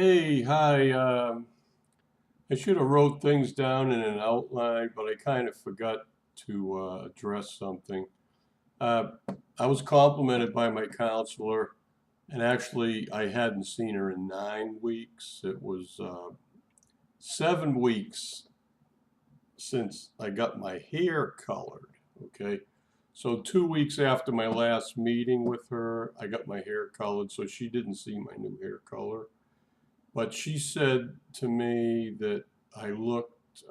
Hey, hi. I should have wrote things down in an outline, but I kind of forgot to address something. Uh, I was complimented by my counselor, and actually, I hadn't seen her in 9 weeks. It was 7 weeks since I got my hair colored. Okay, so 2 weeks after my last meeting with her, I got my hair colored, so she didn't see my new hair color. But she said to me that I looked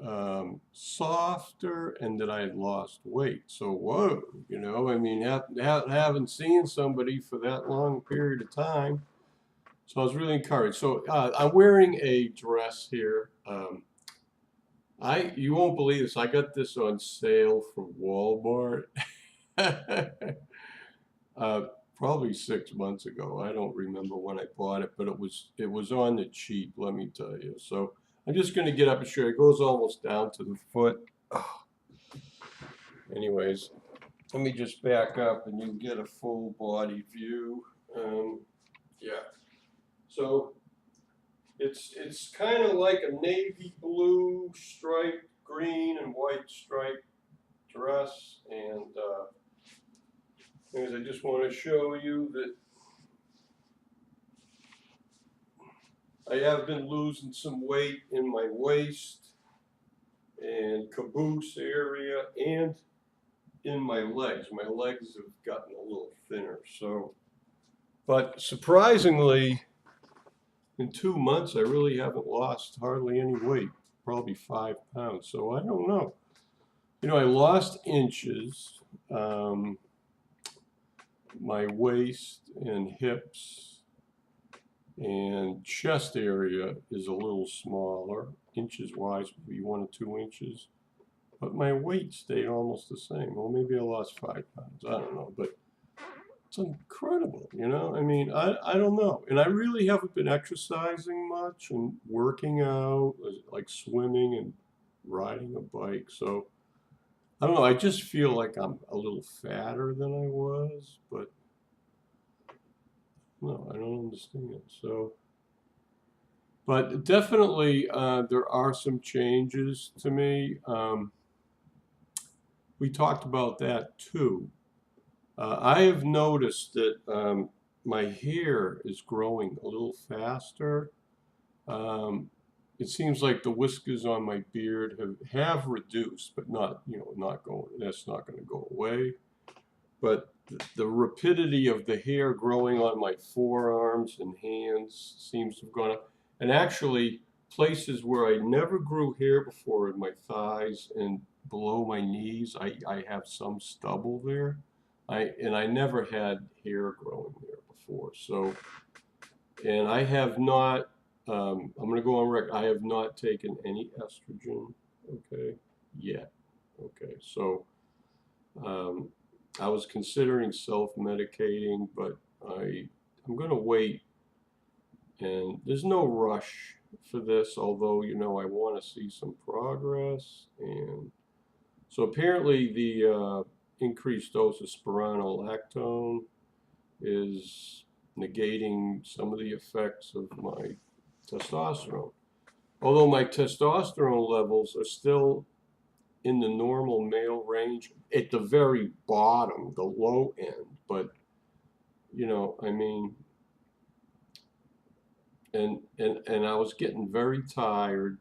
softer and that I had lost weight. So, whoa, I mean, haven't seen somebody for that long period of time. So I was really encouraged. So I'm wearing a dress here. You won't believe this. I got this on sale from Walmart. uh, Probably 6 months ago. I don't remember when I bought it, but it was on the cheap, let me tell you. So I'm just going to get up and show you. It goes almost down to the foot. Oh, anyways, let me just back up and you get a full body view. Yeah. So it's kind of like a navy blue striped, green and white striped dress, and anyways, I just want to show you that I have been losing some weight in my waist and caboose area and in my legs. My legs have gotten a little thinner. So, but surprisingly, in 2 months, I really haven't lost hardly any weight, probably 5 pounds. So I don't know. I lost inches. Um, my waist and hips and chest area is a little smaller, inches wise, maybe 1 or 2 inches. But my weight stayed almost the same. Well, maybe I lost 5 pounds. I don't know, but it's incredible, I mean, I don't know. And I really haven't been exercising much and working out, like swimming and riding a bike. So I don't know. I just feel like I'm a little fatter than I was, but no, I don't understand. So, but definitely there are some changes to me. We talked about that too. I have noticed that my hair is growing a little faster. Um, it seems like the whiskers on my beard have reduced, but not, not going, that's not going to go away. But the rapidity of the hair growing on my forearms and hands seems to have gone up. And actually, places where I never grew hair before in my thighs and below my knees, I have some stubble there. I never had hair growing there before. So, and I have not, I'm going to go on record, I have not taken any estrogen, okay, yet. Okay, so um, I was considering self-medicating, but I'm going to wait, and there's no rush for this, although, I want to see some progress. And so apparently the increased dose of spironolactone is negating some of the effects of my testosterone. Although my testosterone levels are still in the normal male range at the very bottom, the low end. But I mean, and I was getting very tired,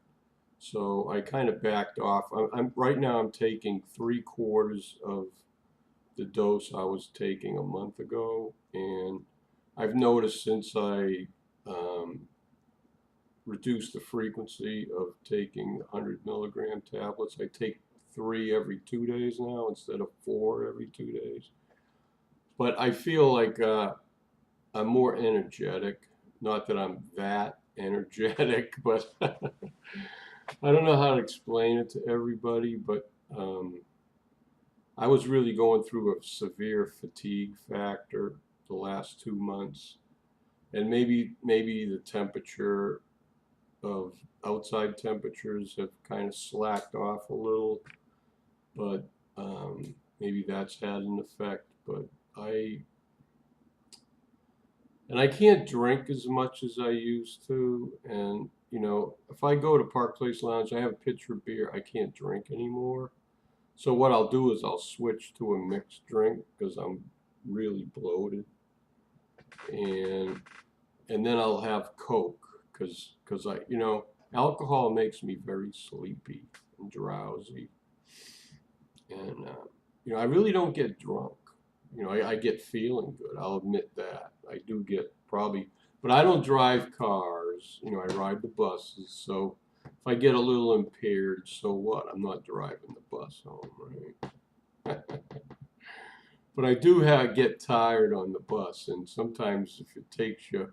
so I kind of backed off. I'm right now. I'm taking 3/4 of the dose I was taking a month ago, and I've noticed since I um, reduced the frequency of taking 100 milligram tablets, I take 3 every 2 days now instead of 4 every 2 days. But I feel like I'm more energetic. Not that I'm that energetic, but I don't know how to explain it to everybody. But I was really going through a severe fatigue factor the last 2 months, and maybe the temperature of outside temperatures have kind of slacked off a little, but maybe that's had an effect. But I And I can't drink as much as I used to. And, you know, if I go to Park Place Lounge, I have a pitcher of beer, I can't drink anymore. So what I'll do is I'll switch to a mixed drink because I'm really bloated. And then I'll have Coke because I, you know, alcohol makes me very sleepy and drowsy. And, you know, I really don't get drunk. You know, I get feeling good. I'll admit that. I do get probably, but I don't drive cars. You know, I ride the buses. So if I get a little impaired, so what? I'm not driving the bus home, right? But I do get tired on the bus, and sometimes if it takes you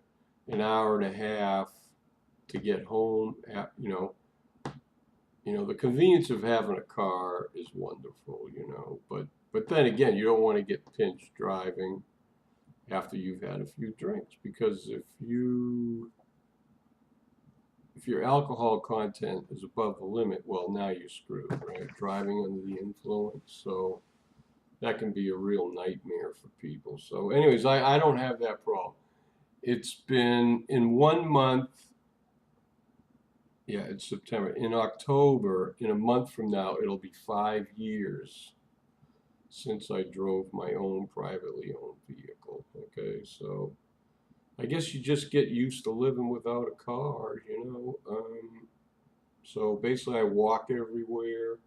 an hour and a half to get home, you know, the convenience of having a car is wonderful, you know, but then again, you don't want to get pinched driving after you've had a few drinks because if your alcohol content is above the limit, well, now you're screwed, right? Driving under the influence, so that can be a real nightmare for people. So, anyways, I don't have that problem. It's been in 1 month. Yeah, it's September. In October, in a month from now, it'll be 5 years since I drove my own privately owned vehicle. Okay, so I guess you just get used to living without a car, you know. So basically, I walk everywhere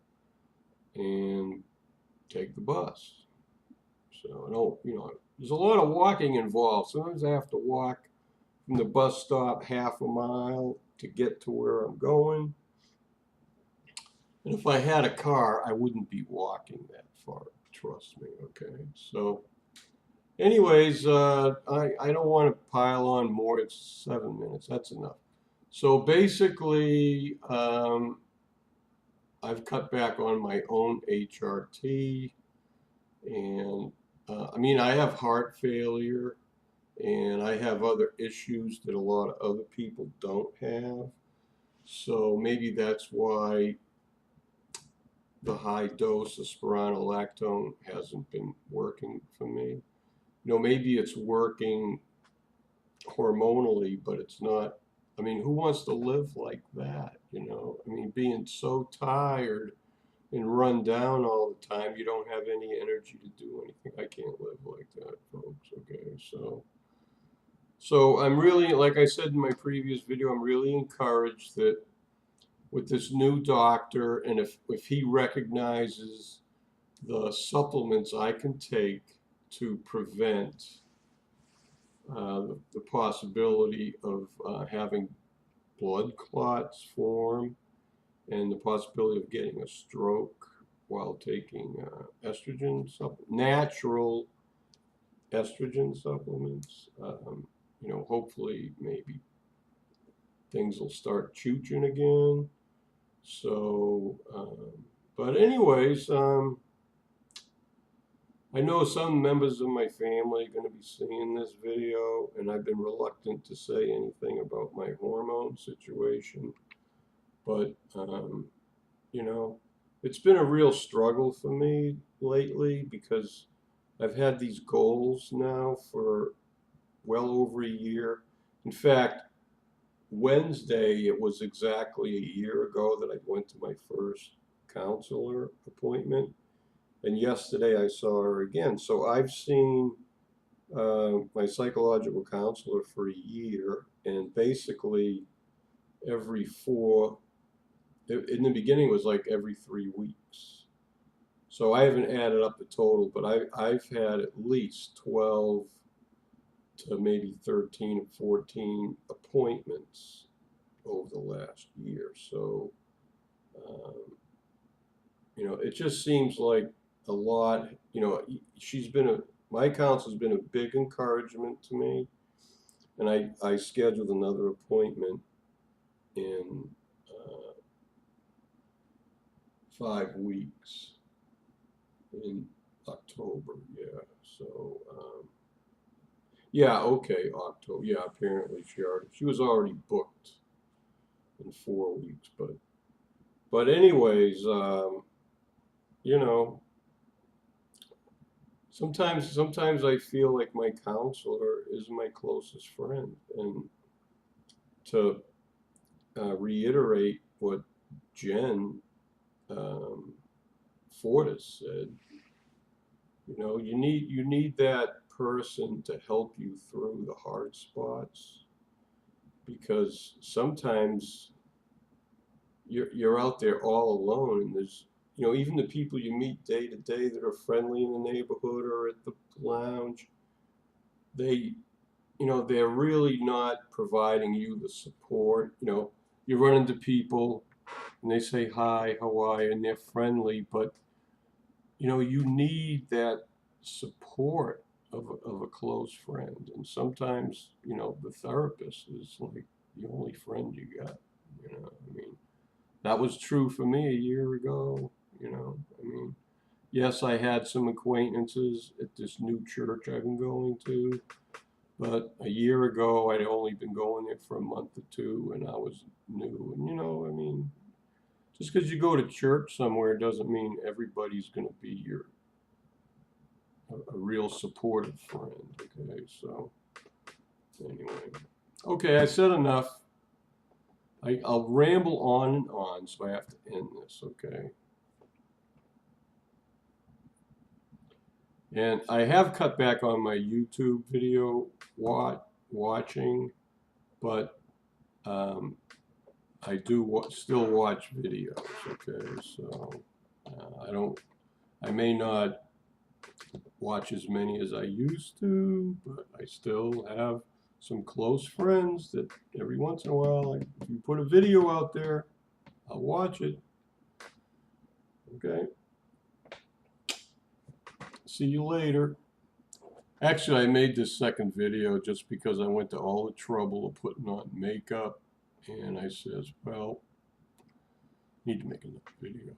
and take the bus. So I don't, you know, there's a lot of walking involved. Sometimes I have to walk from the bus stop half a mile to get to where I'm going. And if I had a car, I wouldn't be walking that far. Trust me. Okay. So, anyways, I don't want to pile on more. It's 7 minutes. That's enough. So basically, I've cut back on my own HRT, and I mean, I have heart failure, and I have other issues that a lot of other people don't have. So maybe that's why the high dose of spironolactone hasn't been working for me. You know, maybe it's working hormonally, but it's not. I mean, who wants to live like that? You know, I mean, being so tired and run down all the time, you don't have any energy to do anything. I can't live like that, folks. Okay, so I'm really, like I said in my previous video, I'm really encouraged that with this new doctor, and if he recognizes the supplements I can take to prevent the possibility of having blood clots form and the possibility of getting a stroke while taking natural estrogen supplements. You know, hopefully, maybe things will start chooching again. So, but anyways, I know some members of my family are going to be seeing this video, and I've been reluctant to say anything about my hormone situation. But, you know, it's been a real struggle for me lately because I've had these goals now for well over a year. In fact, Wednesday, it was exactly a year ago that I went to my first counselor appointment. And yesterday I saw her again. So I've seen my psychological counselor for a year, and basically every four, in the beginning it was like every 3 weeks. So I haven't added up the total, but I've had at least 12 to maybe 13 or 14 appointments over the last year. So, um, you know, it just seems like a lot. You know, my counsel's been a big encouragement to me, and I scheduled another appointment in 5 weeks in October. Yeah, so yeah, okay, October. Yeah, apparently she was already booked in 4 weeks, but anyways, you know, sometimes I feel like my counselor is my closest friend, and to reiterate what Jen um, Fortis said, you know, you need that person to help you through the hard spots, because sometimes you're out there all alone, and there's, you know, even the people you meet day to day that are friendly in the neighborhood or at the lounge, they, you know, they're really not providing you the support. You know, you run into people and they say hi, how are you, and they're friendly, but you know, you need that support of a close friend. And sometimes, you know, the therapist is like the only friend you got. You know, I mean, that was true for me a year ago. You know, I mean, yes, I had some acquaintances at this new church I've been going to, but a year ago I'd only been going there for a month or two, and I was new. And you know, I mean, just because you go to church somewhere doesn't mean everybody's going to be your a real supportive friend. Okay, so anyway, okay, I said enough. I'll ramble on and on, so I have to end this. Okay, and I have cut back on my YouTube video watching, but um, I do still watch videos. Okay, so I don't. I may not watch as many as I used to, but I still have some close friends that every once in a while, like, if you put a video out there, I'll watch it. Okay. See you later. Actually, I made this second video just because I went to all the trouble of putting on makeup, and I says, well, need to make another video.